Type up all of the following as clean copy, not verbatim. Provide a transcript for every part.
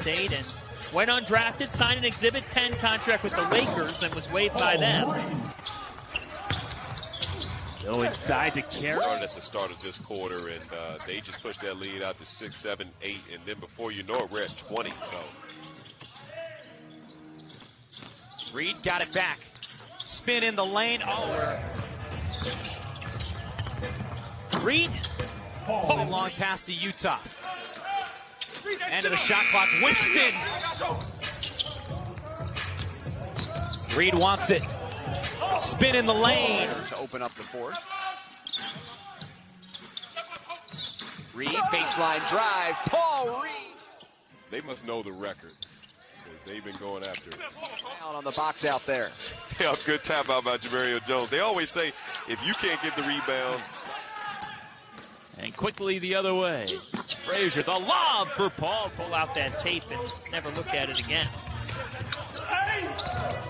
State and went undrafted, signed an Exhibit 10 contract with the Lakers and was waived by them. Go inside to Carey. Started at the start of this quarter, and they just pushed that lead out to 6, 7, 8, and then before you know it, we're at 20. So Reed got it back. Spin in the lane. Oh. Reed. Oh, long pass to Utah. End of the shot clock. Winston. Reed wants it. Spin in the lane. To open up the fourth. Reed, baseline drive. Paul Reed. they must know the record, because they've been going after it. Down on the box out there. Yeah, good tap out by Jamario Jones. They always say, if you can't get the rebound. And quickly the other way. Frazier, the lob for Paul. Pull out that tape and never look at it again.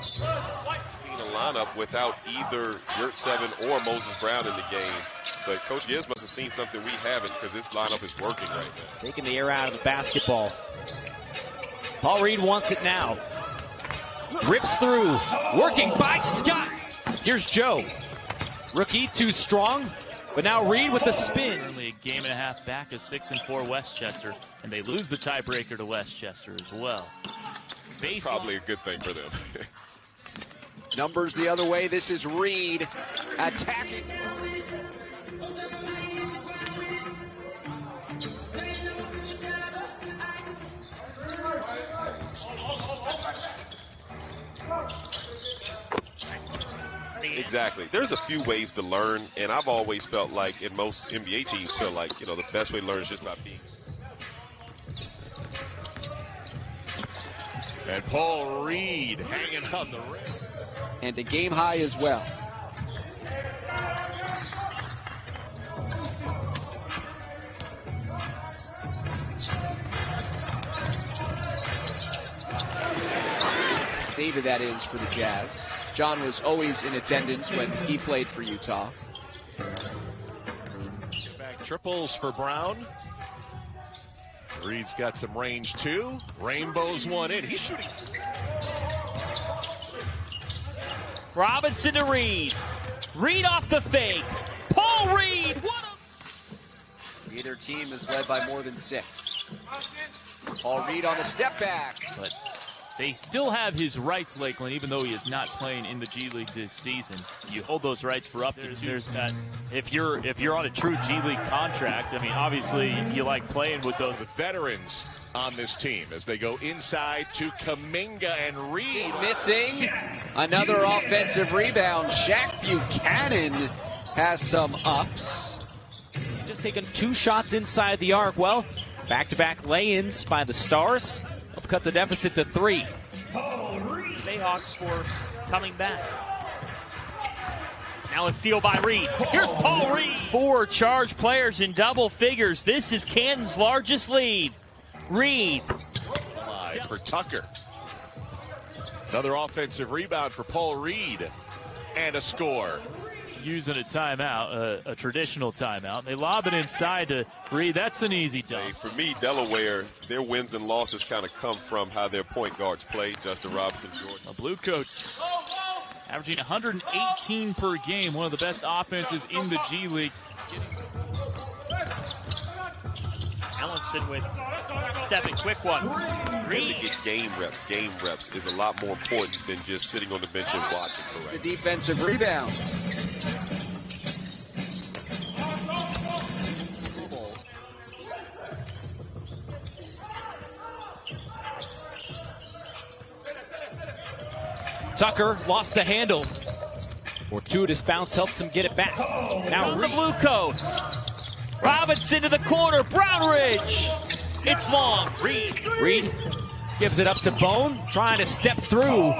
Seen a lineup without either Yurtseven or Moses Brown in the game. But Coach Gibbs must have seen something we haven't, because this lineup is working right now. Taking the air out of the basketball. Paul Reed wants it now. Rips through. Working by Scott. Here's Joe. Rookie, too strong. But now Reed with the spin. Currently a game and a half back of 6-4 Westchester, and they lose the tiebreaker to Westchester as well. That's probably a good thing for them. Numbers the other way. This is Reed attacking. Exactly. There's a few ways to learn, and I've always felt like, and most NBA teams feel like, you know, the best way to learn is just by being. And Paul Reed hanging on the rim. And a game high as well. David, that is, for the Jazz. John was always in attendance when he played for Utah. Back triples for Brown. Reed's got some range too. Rainbows one in. He's shooting. Robinson to Reed. Reed off the fake. Paul Reed. What a... Neither team is led by more than 6. Paul Reed on the step back. But they still have his rights, Lakeland, even though he is not playing in the G League this season. You hold those rights for up to 2. If you're on a true G League contract, I mean, obviously you like playing with those Veterans on this team as they go inside to Kuminga and Reed. Missing. Another offensive rebound. Shaq Buchanan has some ups. Just taking 2 shots inside the arc. Well, back-to-back lay-ins by the Stars. Help cut the deficit to 3. Bayhawks for coming back. Now a steal by Reed. Here's Paul Reed. 4 charged players in double figures. This is Canton's largest lead. Reed. Live for Tucker. Another offensive rebound for Paul Reed. And a score. Using a timeout, a traditional timeout. They lob it inside to Reed. That's an easy dunk. Hey, for me, Delaware, their wins and losses kind of come from how their point guards play. Justin Robinson, Jordan. The Bluecoats averaging 118 per game, one of the best offenses in the G League. Ellenson with 7 quick ones. Reed. To get game reps is a lot more important than just sitting on the bench and watching. The defensive rebound. Tucker lost the handle. Fortuitous bounce helps him get it back. Now the Bluecoats. Robinson to the corner. Brownridge. It's long. Reed gives it up to Bone, trying to step through.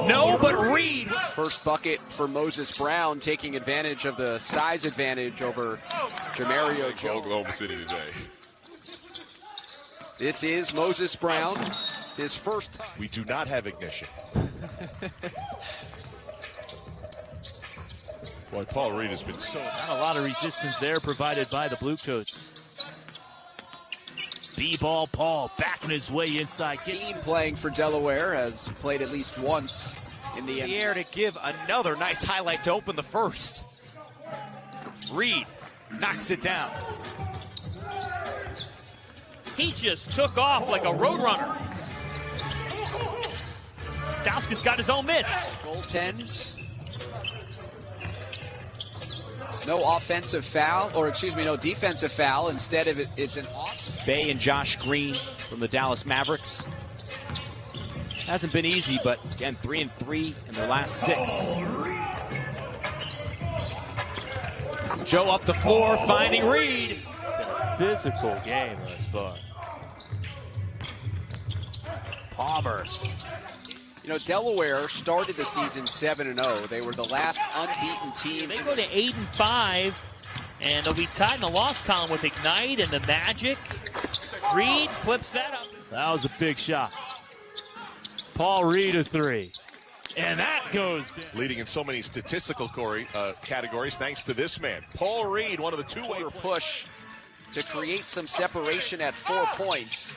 No, but Reed. First bucket for Moses Brown, taking advantage of the size advantage over Jamario Jones. Oklahoma City today. This is Moses Brown, his first. We do not have ignition. Boy, Paul Reed has been so... Not a lot of resistance there provided by the Bluecoats. B-ball Paul backing his way inside. Keene playing for Delaware has played at least once in the The air to give another nice highlight to open the first. Reed knocks it down. He just took off like a roadrunner. Stauskas got his own miss. goaltends. No offensive foul, or excuse me, no defensive foul. Instead of it's an off. Bay and Josh Green from the Dallas Mavericks. Hasn't been easy, but again, 3-3 in their last 6. Joe up the floor, finding Reed. Physical game thus far. Palmer. You know, Delaware started the season 7-0. They were the last unbeaten team. They go to 8-5, and they'll be tied in the loss column with Ignite and the Magic. Reed flips that up. That was a big shot. Paul Reed a 3. And that goes down. Leading in so many statistical categories thanks to this man. Paul Reed, one of the two-way push to create some separation at 4 points.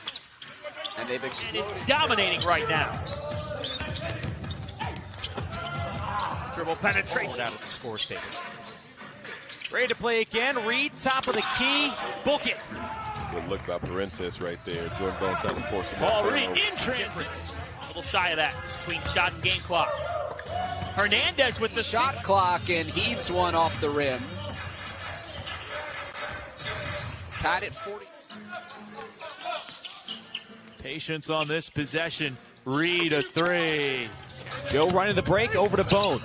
And they've exploded. It's dominating right now. Dribble penetration Out of the scores table. Ready to play again. Reed, top of the key. Book it. Good look by Parentes right there. Jordan Bone trying to force him Paul out. Reed in transit. A little shy of that between shot and game clock. Hernandez with the Shot clock and heaves one off the rim. Tied at 40. Patience on this possession. Reed a 3. Joe running the break over to Bone.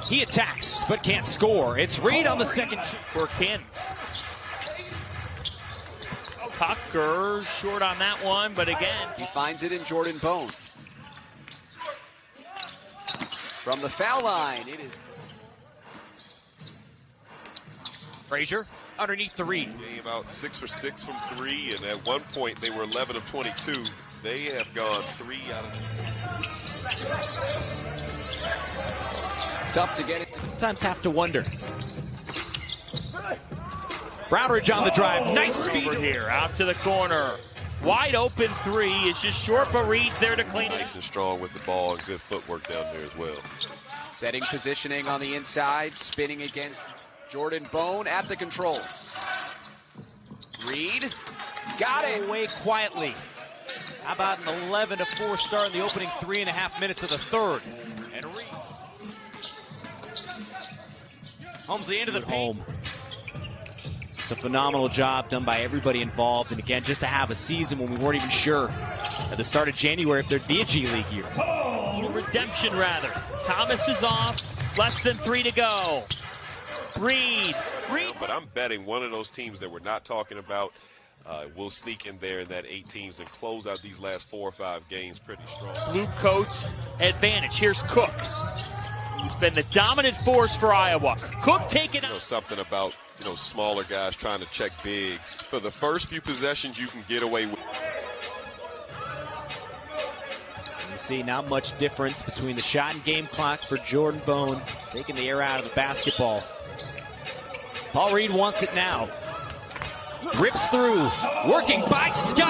He attacks, but can't score. It's Reed on the second for Ken. Tucker short on that one, but again. He finds it in Jordan Bone. From the foul line, it is Frazier underneath the Reed. Game out 6 for 6 from 3, and at one point they were 11 of 22. They have gone 3 out of 10. Tough to get it. Sometimes have to wonder. Brownridge on the drive. Nice speed Over here, out to the corner. Wide open 3. It's just short, but Reed's there to clean it. Nice and strong with the ball and good footwork down there as well. Setting positioning on the inside, spinning against Jordan Bone at the controls. Reed got it. Away quietly. How about an 11-4 start in the opening 3.5 minutes of the third? And Reed. Holmesley into the paint. It's a phenomenal job done by everybody involved. And again, just to have a season when we weren't even sure at the start of January if there'd be a G League year. Redemption, rather. Thomas is off. Less than 3 to go. Reed. But I'm betting one of those teams that we're not talking about will sneak in there in that 8 teams and close out these last 4 or 5 games pretty strong. Blue Coats advantage. Here's Cook, who's been the dominant force for Iowa. Cook taking out. Something about, smaller guys trying to check bigs. For the first few possessions, you can get away with. You see not much difference between the shot and game clock for Jordan Bone, taking the air out of the basketball. Paul Reed wants it now. Rips through, working by Scott.